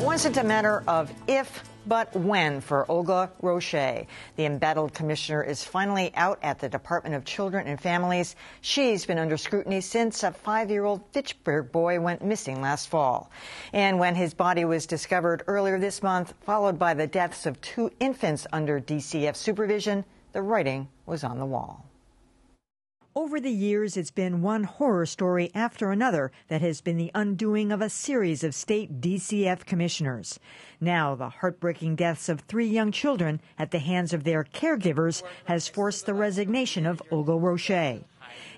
wasn't a matter of if, but when for Olga Roche. The embattled commissioner is finally out at the Department of Children and Families. She's been under scrutiny since a 5-year-old Fitchburg boy went missing last fall. And when his body was discovered earlier this month, followed by the deaths of 2 infants under DCF supervision, the writing was on the wall. Over the years, it's been one horror story after another that has been the undoing of a series of state DCF commissioners. Now, the heartbreaking deaths of 3 young children at the hands of their caregivers has forced the resignation of Olga Roche.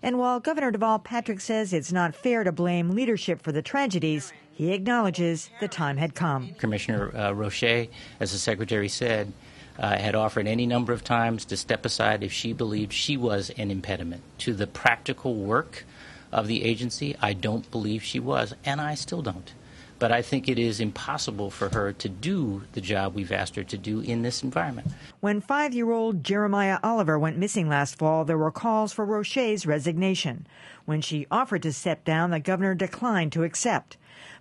And while Governor Deval Patrick says it's not fair to blame leadership for the tragedies, he acknowledges the time had come. Commissioner Roche, as the Secretary said, had offered any number of times to step aside if she believed she was an impediment to the practical work of the agency. I don't believe she was, and I still don't. But I think it is impossible for her to do the job we've asked her to do in this environment. When 5-year-old Jeremiah Oliver went missing last fall, there were calls for Roche's resignation. When she offered to step down, the governor declined to accept.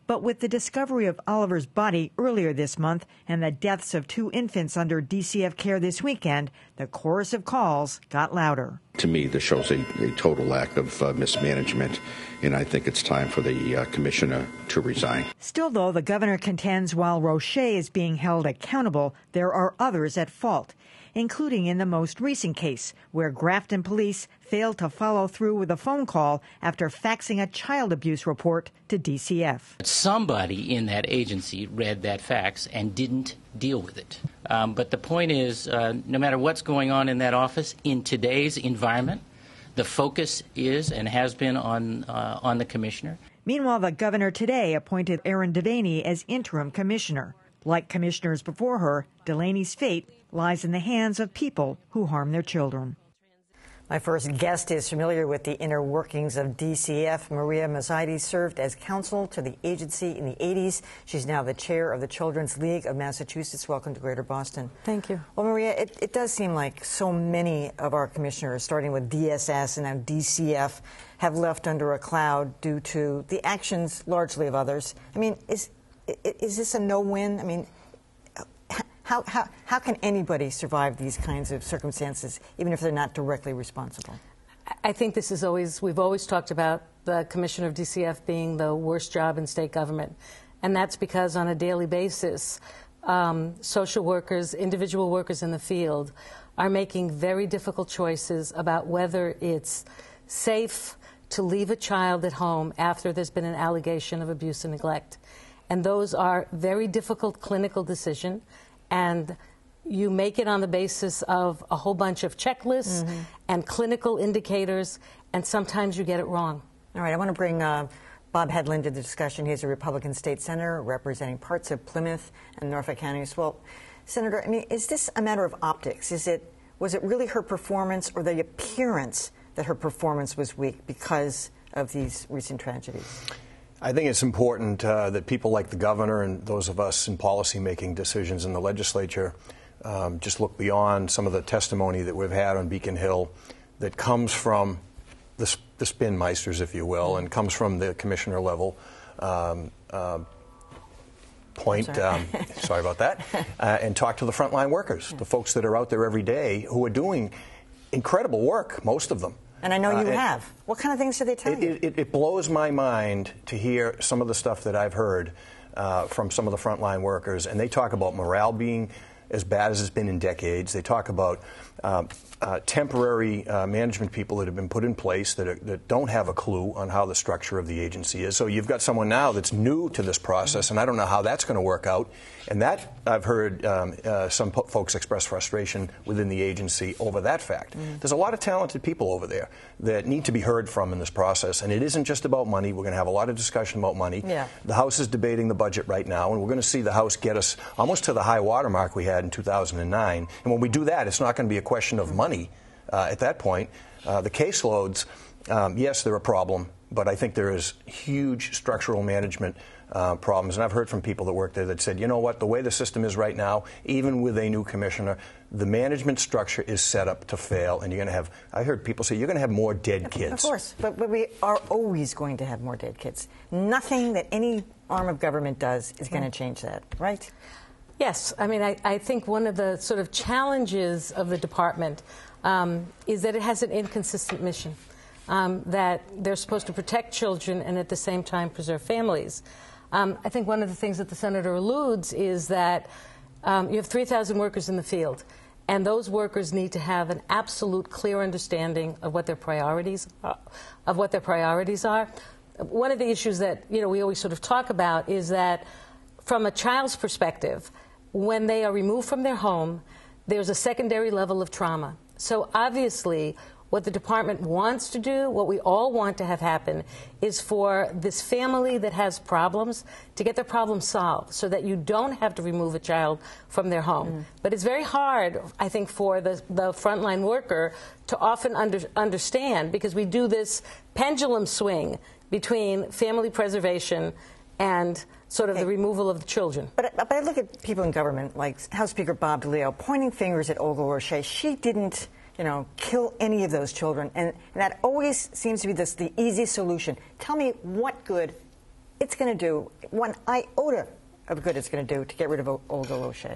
But with the discovery of Oliver's body earlier this month and the deaths of 2 infants under DCF care this weekend, the chorus of calls got louder. To me, this shows a total lack of mismanagement, and I think it's time for the commissioner to resign. Still, though, the governor contends while Roche is being held accountable, there are others at fault, including in the most recent case, where Grafton police failed to follow through with a phone call after faxing a child abuse report to DCF. Somebody in that agency read that fax and didn't deal with it. But the point is, no matter what's going on in that office, in today's environment, the focus is and has been on the commissioner. Meanwhile, the governor today appointed Erin Devaney as interim commissioner. Like commissioners before her, Delaney's fate lies in the hands of people who harm their children. My first guest is familiar with the inner workings of DCF. Maria Mazziati served as counsel to the agency in the 80s. She's now the chair of the Children's League of Massachusetts. Welcome to Greater Boston. Thank you. Well, Maria, it does seem like so many of our commissioners, starting with DSS and now DCF, have left under a cloud due to the actions largely of others. I mean, is this a no-win? I mean, how can anybody survive these kinds of circumstances, even if they're not directly responsible? I think this is we've always talked about the commissioner of DCF being the worst job in state government. And that's because on a daily basis, social workers, individual workers in the field are making very difficult choices about whether it's safe to leave a child at home after there's been an allegation of abuse and neglect. And those are very difficult clinical decisions. And you make it on the basis of a whole bunch of checklists and clinical indicators, and sometimes you get it wrong. All right, I want to bring Bob Hedlund to the discussion. He's a Republican state senator representing parts of Plymouth and Norfolk counties. Well, Senator, I mean, is this a matter of optics? Was it really her performance or the appearance that her performance was weak because of these recent tragedies? I think it's important that people like the governor and those of us in policy-making decisions in the legislature just look beyond some of the testimony that we've had on Beacon Hill that comes from the spin meisters, if you will, and comes from the commissioner level point. Sorry about that. And talk to the frontline workers, the folks that are out there every day who are doing incredible work, most of them. And I know you have. What kind of things do they tell you? It blows my mind to hear some of the stuff that I've heard from some of the frontline workers, and they talk about morale being as bad as it's been in decades. They talk about temporary management people that have been put in place that don't have a clue on how the structure of the agency is. So you've got someone now that's new to this process, and I don't know how that's going to work out. And that, I've heard some folks express frustration within the agency over that fact. There's a lot of talented people over there that need to be heard from in this process, and it isn't just about money. We're going to have a lot of discussion about money. Yeah. The House is debating the budget right now, and we're going to see the House get us almost to the high water mark we had in 2009. And when we do that, it's not going to be a question of money at that point. The caseloads, yes, they're a problem, but I think there is huge structural management problems. And I've heard from people that work there that said, you know what, the way the system is right now, even with a new commissioner, the management structure is set up to fail, and you're going to have, I heard people say, you're going to have more dead kids. Of course, but we are always going to have more dead kids. Nothing that any arm of government does is going to change that, right? Yes. I mean, I think one of the sort of challenges of the department is that it has an inconsistent mission, that they're supposed to protect children and at the same time preserve families. I think one of the things that the senator alludes is that you have 3,000 workers in the field, and those workers need to have an absolute clear understanding of what their priorities are. One of the issues that we always sort of talk about is that from a child's perspective, when they are removed from their home, there's a secondary level of trauma. So obviously, what the department wants to do, what we all want to have happen, is for this family that has problems to get their problems solved so that you don't have to remove a child from their home. But it's very hard, I think, for the frontline worker to often understand, because we do this pendulum swing between family preservation and sort of the removal of the children. But I look at people in government, like House Speaker Bob DeLeo, pointing fingers at Olga Roche. She didn't, kill any of those children, and that always seems to be the easy solution. Tell me what good it's going to do, one iota of good it's going to do to get rid of Olga Roche.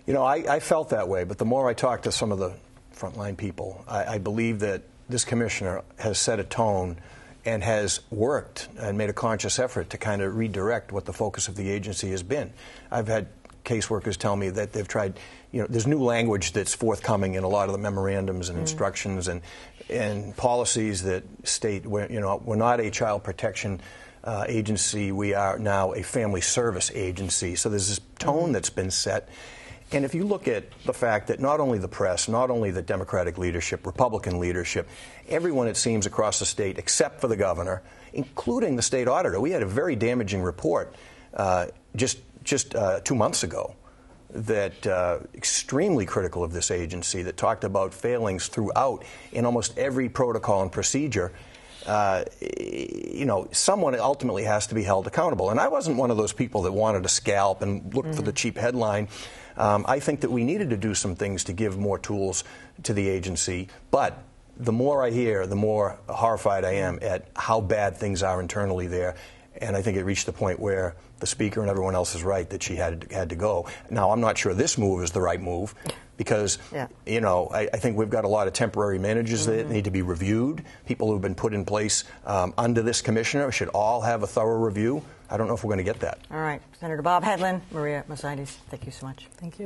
I felt that way, but the more I talk to some of the frontline people, I believe that this commissioner has set a tone and has worked and made a conscious effort to kind of redirect what the focus of the agency has been. I've had caseworkers tell me that they've tried, there's new language that's forthcoming in a lot of the memorandums and instructions and policies that state we're not a child protection agency, we are now a family service agency. So there's this tone that's been set. And if you look at the fact that not only the press, not only the Democratic leadership, Republican leadership, everyone, it seems, across the state, except for the governor, including the state auditor, we had a very damaging report just 2 months ago that extremely critical of this agency, that talked about failings throughout in almost every protocol and procedure. Someone ultimately has to be held accountable. And I wasn't one of those people that wanted to scalp and look for the cheap headline. I think that we needed to do some things to give more tools to the agency. But the more I hear, the more horrified I am at how bad things are internally there. And I think it reached the point where the Speaker and everyone else is right that she had to go. Now, I'm not sure this move is the right move, because, I think we've got a lot of temporary managers that need to be reviewed. People who've been put in place under this commissioner should all have a thorough review. I don't know if we're going to get that. All right. Senator Bob Hedlund, Maria Mercedes, thank you so much. Thank you.